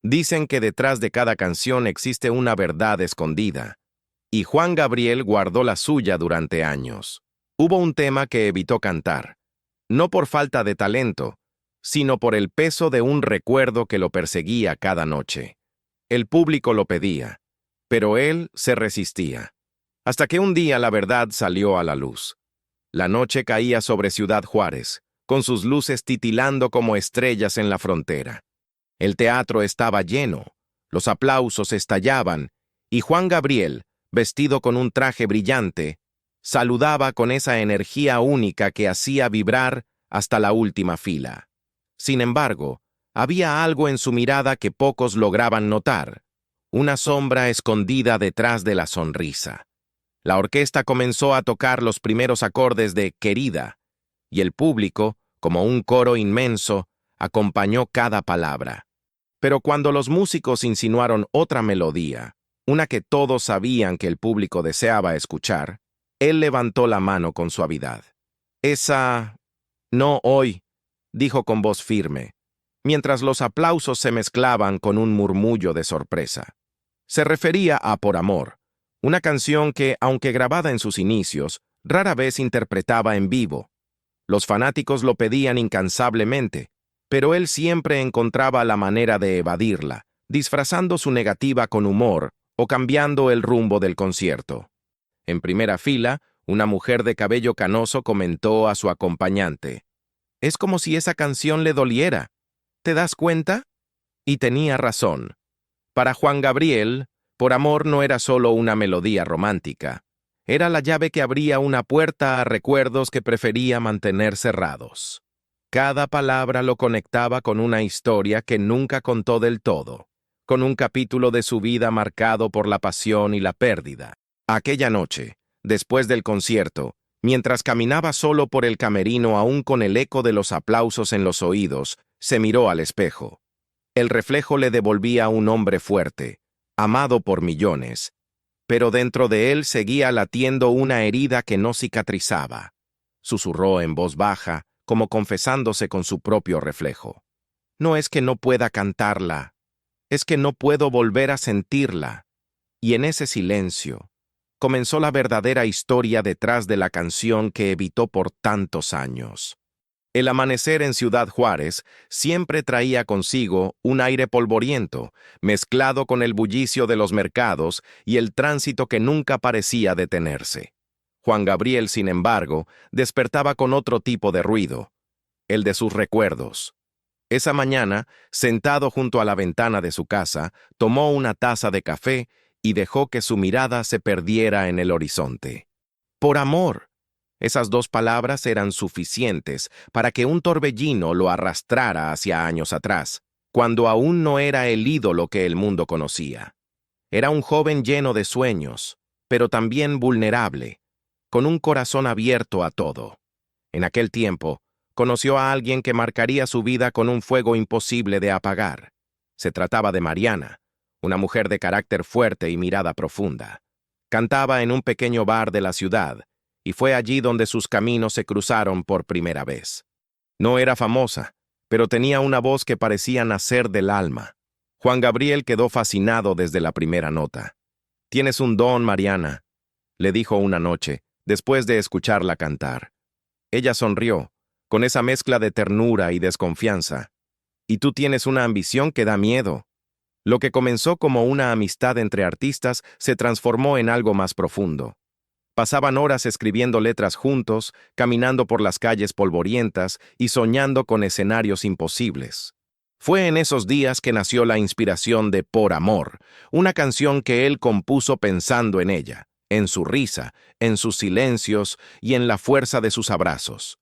Dicen que detrás de cada canción existe una verdad escondida, y Juan Gabriel guardó la suya durante años. Hubo un tema que evitó cantar, no por falta de talento, sino por el peso de un recuerdo que lo perseguía cada noche. El público lo pedía, pero él se resistía. Hasta que un día la verdad salió a la luz. La noche caía sobre Ciudad Juárez, con sus luces titilando como estrellas en la frontera. El teatro estaba lleno, los aplausos estallaban, y Juan Gabriel, vestido con un traje brillante, saludaba con esa energía única que hacía vibrar hasta la última fila. Sin embargo, había algo en su mirada que pocos lograban notar, una sombra escondida detrás de la sonrisa. La orquesta comenzó a tocar los primeros acordes de Querida, y el público, como un coro inmenso, acompañó cada palabra. Pero cuando los músicos insinuaron otra melodía, una que todos sabían que el público deseaba escuchar, él levantó la mano con suavidad. «Esa... no hoy», dijo con voz firme, mientras los aplausos se mezclaban con un murmullo de sorpresa. Se refería a Por Amor, una canción que, aunque grabada en sus inicios, rara vez interpretaba en vivo. Los fanáticos lo pedían incansablemente, pero él siempre encontraba la manera de evadirla, disfrazando su negativa con humor o cambiando el rumbo del concierto. En primera fila, una mujer de cabello canoso comentó a su acompañante: «Es como si esa canción le doliera. ¿Te das cuenta?». Y tenía razón. Para Juan Gabriel, Por Amor no era solo una melodía romántica. Era la llave que abría una puerta a recuerdos que prefería mantener cerrados. Cada palabra lo conectaba con una historia que nunca contó del todo, con un capítulo de su vida marcado por la pasión y la pérdida. Aquella noche, después del concierto, mientras caminaba solo por el camerino aún con el eco de los aplausos en los oídos, se miró al espejo. El reflejo le devolvía a un hombre fuerte, amado por millones, pero dentro de él seguía latiendo una herida que no cicatrizaba. Susurró en voz baja, como confesándose con su propio reflejo: «No es que no pueda cantarla, es que no puedo volver a sentirla». Y en ese silencio comenzó la verdadera historia detrás de la canción que evitó por tantos años. El amanecer en Ciudad Juárez siempre traía consigo un aire polvoriento, mezclado con el bullicio de los mercados y el tránsito que nunca parecía detenerse. Juan Gabriel, sin embargo, despertaba con otro tipo de ruido, el de sus recuerdos. Esa mañana, sentado junto a la ventana de su casa, tomó una taza de café y dejó que su mirada se perdiera en el horizonte. Por amor. Esas dos palabras eran suficientes para que un torbellino lo arrastrara hacia años atrás, cuando aún no era el ídolo que el mundo conocía. Era un joven lleno de sueños, pero también vulnerable, con un corazón abierto a todo. En aquel tiempo, conoció a alguien que marcaría su vida con un fuego imposible de apagar. Se trataba de Mariana, una mujer de carácter fuerte y mirada profunda. Cantaba en un pequeño bar de la ciudad, y fue allí donde sus caminos se cruzaron por primera vez. No era famosa, pero tenía una voz que parecía nacer del alma. Juan Gabriel quedó fascinado desde la primera nota. «Tienes un don, Mariana», le dijo una noche, después de escucharla cantar. Ella sonrió, con esa mezcla de ternura y desconfianza. «Y tú tienes una ambición que da miedo». Lo que comenzó como una amistad entre artistas se transformó en algo más profundo. Pasaban horas escribiendo letras juntos, caminando por las calles polvorientas y soñando con escenarios imposibles. Fue en esos días que nació la inspiración de Por Amor, una canción que él compuso pensando en ella, en su risa, en sus silencios y en la fuerza de sus abrazos.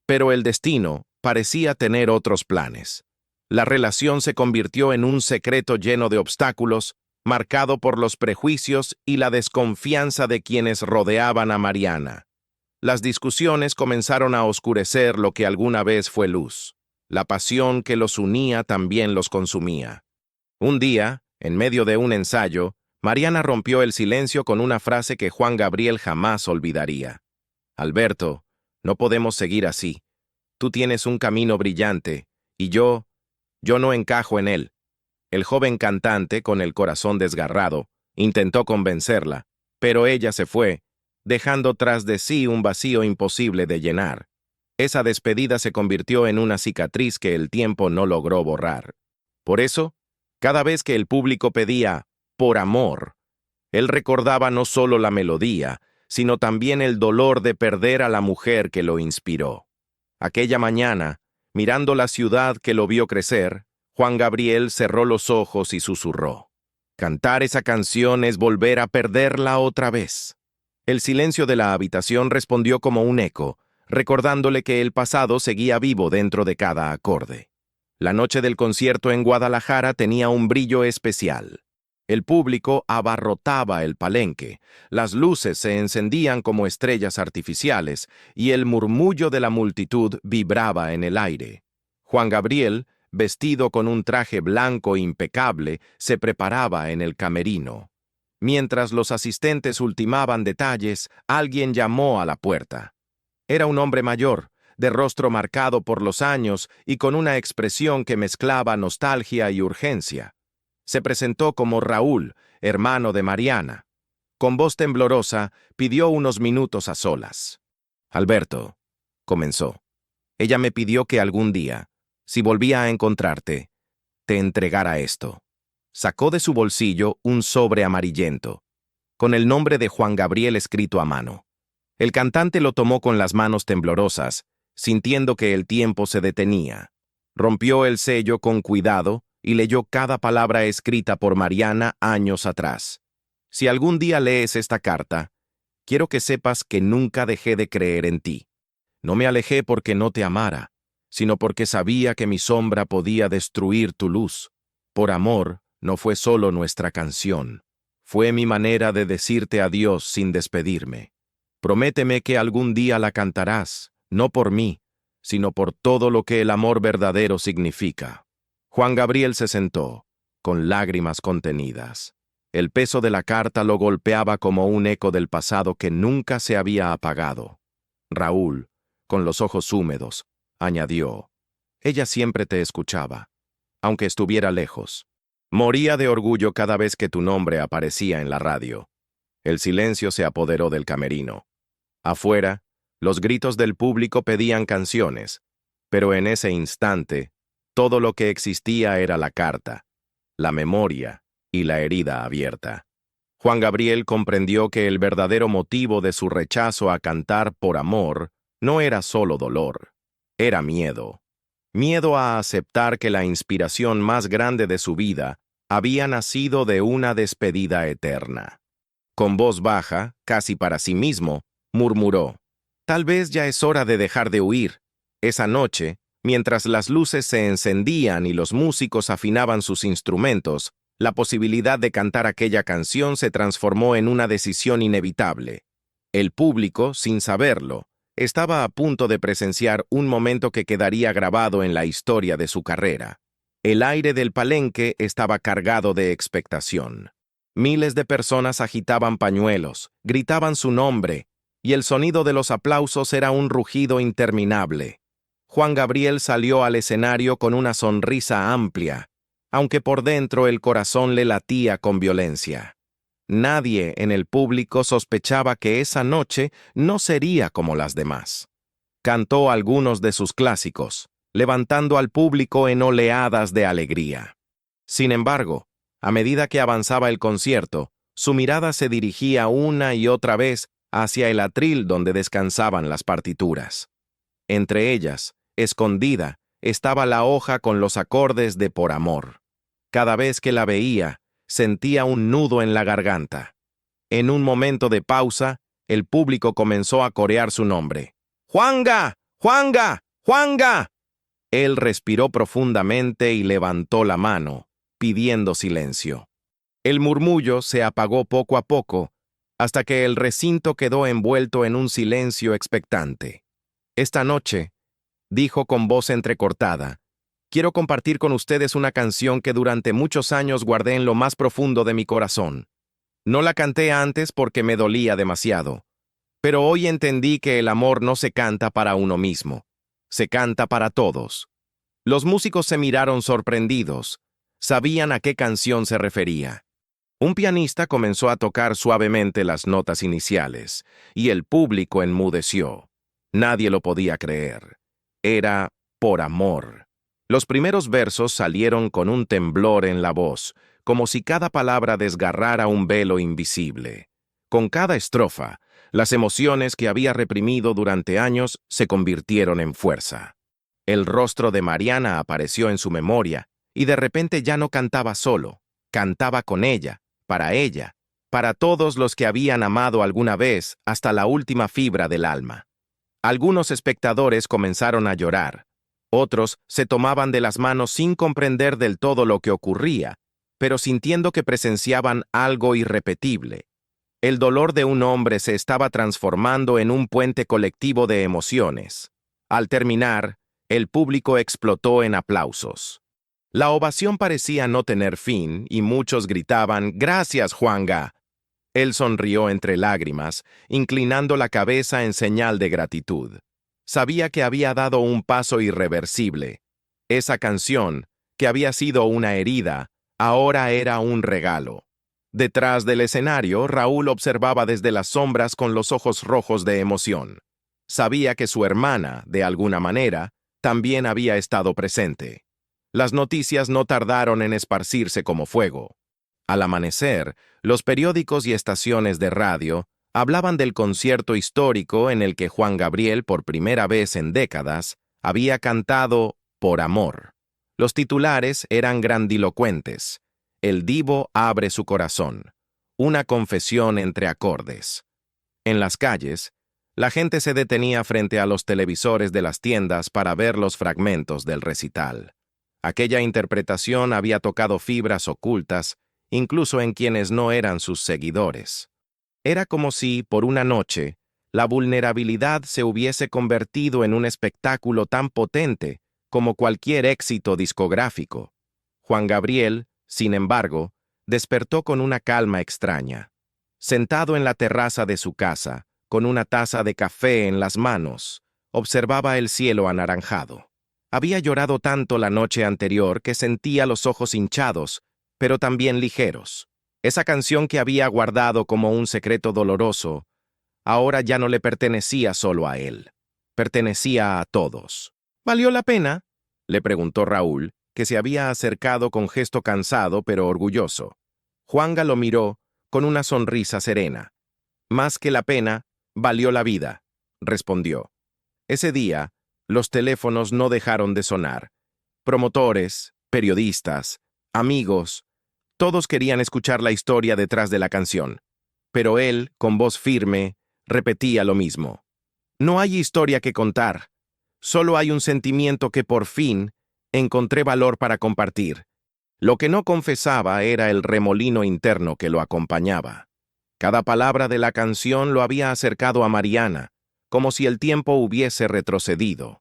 Pero el destino parecía tener otros planes. La relación se convirtió en un secreto lleno de obstáculos, marcado por los prejuicios y la desconfianza de quienes rodeaban a Mariana. Las discusiones comenzaron a oscurecer lo que alguna vez fue luz. La pasión que los unía también los consumía. Un día, en medio de un ensayo, Mariana rompió el silencio con una frase que Juan Gabriel jamás olvidaría. «Alberto, no podemos seguir así. Tú tienes un camino brillante, y yo no encajo en él». El joven cantante, con el corazón desgarrado, intentó convencerla, pero ella se fue, dejando tras de sí un vacío imposible de llenar. Esa despedida se convirtió en una cicatriz que el tiempo no logró borrar. Por eso, cada vez que el público pedía «por amor», él recordaba no solo la melodía, sino también el dolor de perder a la mujer que lo inspiró. Aquella mañana, mirando la ciudad que lo vio crecer, Juan Gabriel cerró los ojos y susurró: «Cantar esa canción es volver a perderla otra vez». El silencio de la habitación respondió como un eco, recordándole que el pasado seguía vivo dentro de cada acorde. La noche del concierto en Guadalajara tenía un brillo especial. El público abarrotaba el palenque, las luces se encendían como estrellas artificiales y el murmullo de la multitud vibraba en el aire. Juan Gabriel, vestido con un traje blanco impecable, se preparaba en el camerino. Mientras los asistentes ultimaban detalles, alguien llamó a la puerta. Era un hombre mayor, de rostro marcado por los años y con una expresión que mezclaba nostalgia y urgencia. Se presentó como Raúl, hermano de Mariana. Con voz temblorosa, pidió unos minutos a solas. «Alberto», comenzó, «ella me pidió que algún día, si volvía a encontrarte, te entregara esto». Sacó de su bolsillo un sobre amarillento, con el nombre de Juan Gabriel escrito a mano. El cantante lo tomó con las manos temblorosas, sintiendo que el tiempo se detenía. Rompió el sello con cuidado y leyó cada palabra escrita por Mariana años atrás. «Si algún día lees esta carta, quiero que sepas que nunca dejé de creer en ti. No me alejé porque no te amara, sino porque sabía que mi sombra podía destruir tu luz. Por amor, no fue solo nuestra canción, fue mi manera de decirte adiós sin despedirme. Prométeme que algún día la cantarás, no por mí, sino por todo lo que el amor verdadero significa». Juan Gabriel se sentó, con lágrimas contenidas. El peso de la carta lo golpeaba como un eco del pasado que nunca se había apagado. Raúl, con los ojos húmedos, añadió: «Ella siempre te escuchaba, aunque estuviera lejos. Moría de orgullo cada vez que tu nombre aparecía en la radio». El silencio se apoderó del camerino. Afuera, los gritos del público pedían canciones, pero en ese instante, todo lo que existía era la carta, la memoria y la herida abierta. Juan Gabriel comprendió que el verdadero motivo de su rechazo a cantar por amor no era solo dolor, era miedo. Miedo a aceptar que la inspiración más grande de su vida había nacido de una despedida eterna. Con voz baja, casi para sí mismo, murmuró: «Tal vez ya es hora de dejar de huir». Esa noche, mientras las luces se encendían y los músicos afinaban sus instrumentos, la posibilidad de cantar aquella canción se transformó en una decisión inevitable. El público, sin saberlo, estaba a punto de presenciar un momento que quedaría grabado en la historia de su carrera. El aire del palenque estaba cargado de expectación. Miles de personas agitaban pañuelos, gritaban su nombre, y el sonido de los aplausos era un rugido interminable. Juan Gabriel salió al escenario con una sonrisa amplia, aunque por dentro el corazón le latía con violencia. Nadie en el público sospechaba que esa noche no sería como las demás. Cantó algunos de sus clásicos, levantando al público en oleadas de alegría. Sin embargo, a medida que avanzaba el concierto, su mirada se dirigía una y otra vez hacia el atril donde descansaban las partituras. Entre ellas, escondida, estaba la hoja con los acordes de Por amor. Cada vez que la veía, sentía un nudo en la garganta. En un momento de pausa, el público comenzó a corear su nombre. «¡Juanga! ¡Juanga! ¡Juanga!». Él respiró profundamente y levantó la mano, pidiendo silencio. El murmullo se apagó poco a poco, hasta que el recinto quedó envuelto en un silencio expectante. «Esta noche», dijo con voz entrecortada, «quiero compartir con ustedes una canción que durante muchos años guardé en lo más profundo de mi corazón. No la canté antes porque me dolía demasiado, pero hoy entendí que el amor no se canta para uno mismo, se canta para todos». Los músicos se miraron sorprendidos. Sabían a qué canción se refería. Un pianista comenzó a tocar suavemente las notas iniciales, y el público enmudeció. Nadie lo podía creer. Era Por amor. Los primeros versos salieron con un temblor en la voz, como si cada palabra desgarrara un velo invisible. Con cada estrofa, las emociones que había reprimido durante años se convirtieron en fuerza. El rostro de Mariana apareció en su memoria, y de repente ya no cantaba solo, cantaba con ella, para todos los que habían amado alguna vez hasta la última fibra del alma. Algunos espectadores comenzaron a llorar, otros se tomaban de las manos sin comprender del todo lo que ocurría, pero sintiendo que presenciaban algo irrepetible. El dolor de un hombre se estaba transformando en un puente colectivo de emociones. Al terminar, el público explotó en aplausos. La ovación parecía no tener fin y muchos gritaban «¡Gracias, Juanga!». Él sonrió entre lágrimas, inclinando la cabeza en señal de gratitud. Sabía que había dado un paso irreversible. Esa canción, que había sido una herida, ahora era un regalo. Detrás del escenario, Raúl observaba desde las sombras con los ojos rojos de emoción. Sabía que su hermana, de alguna manera, también había estado presente. Las noticias no tardaron en esparcirse como fuego. Al amanecer, los periódicos y estaciones de radio hablaban del concierto histórico en el que Juan Gabriel, por primera vez en décadas, había cantado Por amor. Los titulares eran grandilocuentes. El divo abre su corazón. Una confesión entre acordes. En las calles, la gente se detenía frente a los televisores de las tiendas para ver los fragmentos del recital. Aquella interpretación había tocado fibras ocultas, incluso en quienes no eran sus seguidores. Era como si, por una noche, la vulnerabilidad se hubiese convertido en un espectáculo tan potente como cualquier éxito discográfico. Juan Gabriel, sin embargo, despertó con una calma extraña. Sentado en la terraza de su casa, con una taza de café en las manos, observaba el cielo anaranjado. Había llorado tanto la noche anterior que sentía los ojos hinchados, pero también ligeros. Esa canción que había guardado como un secreto doloroso, ahora ya no le pertenecía solo a él. Pertenecía a todos. ¿Valió la pena?, le preguntó Raúl, que se había acercado con gesto cansado pero orgulloso. Juanga lo miró con una sonrisa serena. Más que la pena, valió la vida, respondió. Ese día, los teléfonos no dejaron de sonar. Promotores, periodistas, amigos, todos querían escuchar la historia detrás de la canción. Pero él, con voz firme, repetía lo mismo. No hay historia que contar. Solo hay un sentimiento que por fin encontré valor para compartir. Lo que no confesaba era el remolino interno que lo acompañaba. Cada palabra de la canción lo había acercado a Mariana, como si el tiempo hubiese retrocedido.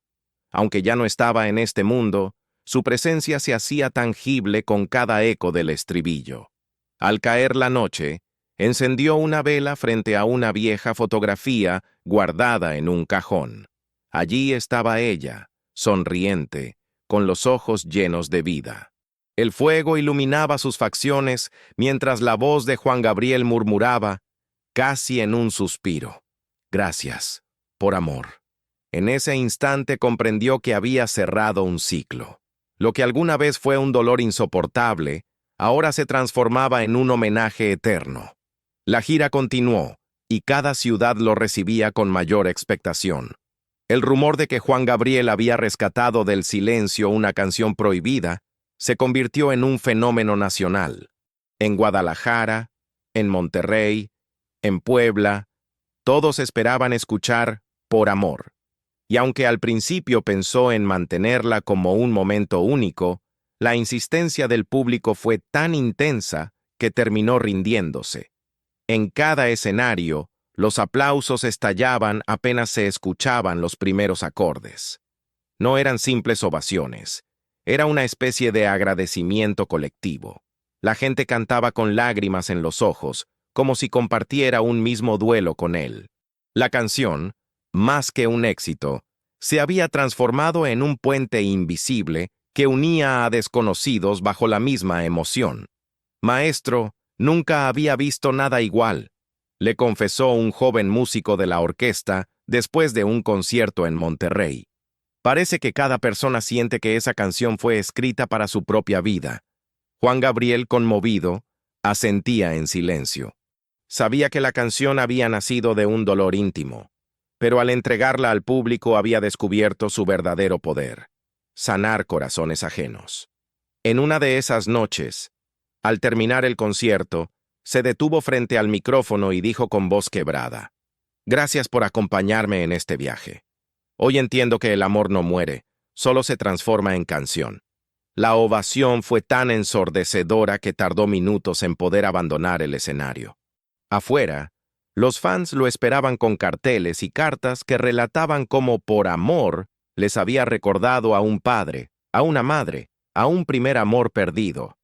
Aunque ya no estaba en este mundo, su presencia se hacía tangible con cada eco del estribillo. Al caer la noche, encendió una vela frente a una vieja fotografía guardada en un cajón. Allí estaba ella, sonriente, con los ojos llenos de vida. El fuego iluminaba sus facciones mientras la voz de Juan Gabriel murmuraba, casi en un suspiro: «Gracias, por amor». En ese instante comprendió que había cerrado un ciclo. Lo que alguna vez fue un dolor insoportable, ahora se transformaba en un homenaje eterno. La gira continuó, y cada ciudad lo recibía con mayor expectación. El rumor de que Juan Gabriel había rescatado del silencio una canción prohibida se convirtió en un fenómeno nacional. En Guadalajara, en Monterrey, en Puebla, todos esperaban escuchar Por amor. Y aunque al principio pensó en mantenerla como un momento único, la insistencia del público fue tan intensa que terminó rindiéndose. En cada escenario, los aplausos estallaban apenas se escuchaban los primeros acordes. No eran simples ovaciones, era una especie de agradecimiento colectivo. La gente cantaba con lágrimas en los ojos, como si compartiera un mismo duelo con él. La canción, más que un éxito, se había transformado en un puente invisible que unía a desconocidos bajo la misma emoción. Maestro, nunca había visto nada igual, le confesó un joven músico de la orquesta después de un concierto en Monterrey. Parece que cada persona siente que esa canción fue escrita para su propia vida. Juan Gabriel, conmovido, asentía en silencio. Sabía que la canción había nacido de un dolor íntimo, pero al entregarla al público había descubierto su verdadero poder: sanar corazones ajenos. En una de esas noches, al terminar el concierto, se detuvo frente al micrófono y dijo con voz quebrada: «Gracias por acompañarme en este viaje. Hoy entiendo que el amor no muere, solo se transforma en canción». La ovación fue tan ensordecedora que tardó minutos en poder abandonar el escenario. Afuera, los fans lo esperaban con carteles y cartas que relataban cómo por amor les había recordado a un padre, a una madre, a un primer amor perdido.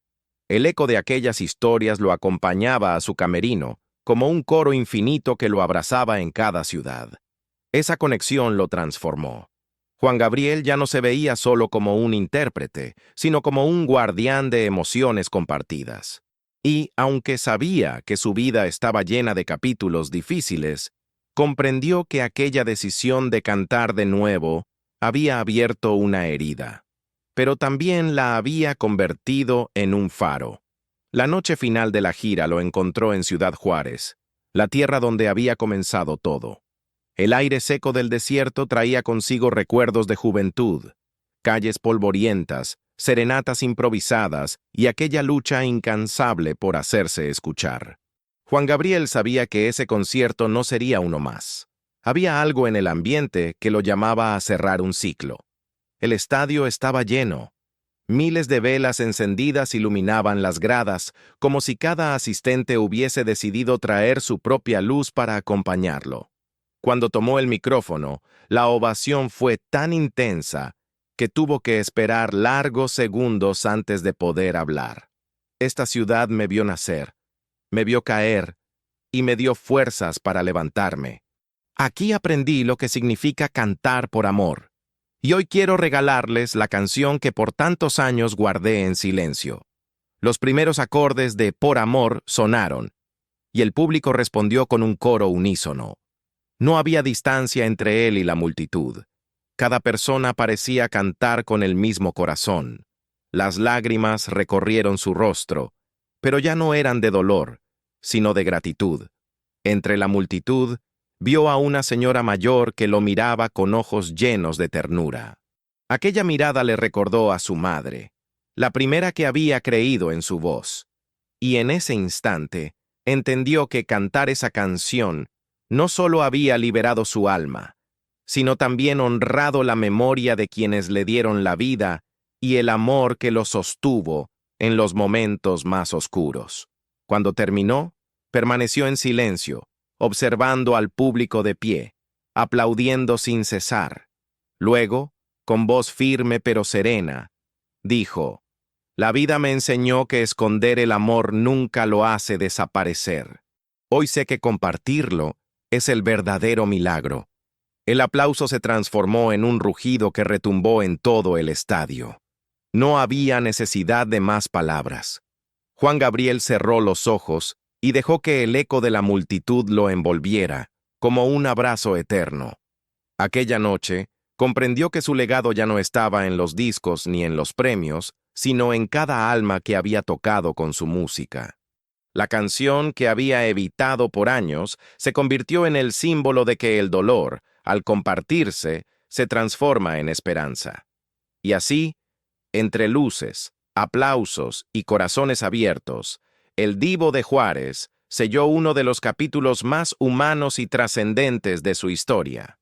El eco de aquellas historias lo acompañaba a su camerino, como un coro infinito que lo abrazaba en cada ciudad. Esa conexión lo transformó. Juan Gabriel ya no se veía solo como un intérprete, sino como un guardián de emociones compartidas. Y, aunque sabía que su vida estaba llena de capítulos difíciles, comprendió que aquella decisión de cantar de nuevo había abierto una herida, pero también la había convertido en un faro. La noche final de la gira lo encontró en Ciudad Juárez, la tierra donde había comenzado todo. El aire seco del desierto traía consigo recuerdos de juventud, calles polvorientas, serenatas improvisadas y aquella lucha incansable por hacerse escuchar. Juan Gabriel sabía que ese concierto no sería uno más. Había algo en el ambiente que lo llamaba a cerrar un ciclo. El estadio estaba lleno. Miles de velas encendidas iluminaban las gradas, como si cada asistente hubiese decidido traer su propia luz para acompañarlo. Cuando tomó el micrófono, la ovación fue tan intensa que tuvo que esperar largos segundos antes de poder hablar. Esta ciudad me vio nacer, me vio caer y me dio fuerzas para levantarme. Aquí aprendí lo que significa cantar por amor. Y hoy quiero regalarles la canción que por tantos años guardé en silencio. Los primeros acordes de Por Amor sonaron, y el público respondió con un coro unísono. No había distancia entre él y la multitud. Cada persona parecía cantar con el mismo corazón. Las lágrimas recorrieron su rostro, pero ya no eran de dolor, sino de gratitud. Entre la multitud, vio a una señora mayor que lo miraba con ojos llenos de ternura. Aquella mirada le recordó a su madre, la primera que había creído en su voz. Y en ese instante, entendió que cantar esa canción no solo había liberado su alma, sino también honrado la memoria de quienes le dieron la vida y el amor que lo sostuvo en los momentos más oscuros. Cuando terminó, permaneció en silencio, observando al público de pie, aplaudiendo sin cesar. Luego, con voz firme pero serena, dijo: «La vida me enseñó que esconder el amor nunca lo hace desaparecer. Hoy sé que compartirlo es el verdadero milagro». El aplauso se transformó en un rugido que retumbó en todo el estadio. No había necesidad de más palabras. Juan Gabriel cerró los ojos y dejó que el eco de la multitud lo envolviera, como un abrazo eterno. Aquella noche, comprendió que su legado ya no estaba en los discos ni en los premios, sino en cada alma que había tocado con su música. La canción que había evitado por años se convirtió en el símbolo de que el dolor, al compartirse, se transforma en esperanza. Y así, entre luces, aplausos y corazones abiertos, el Divo de Juárez selló uno de los capítulos más humanos y trascendentes de su historia.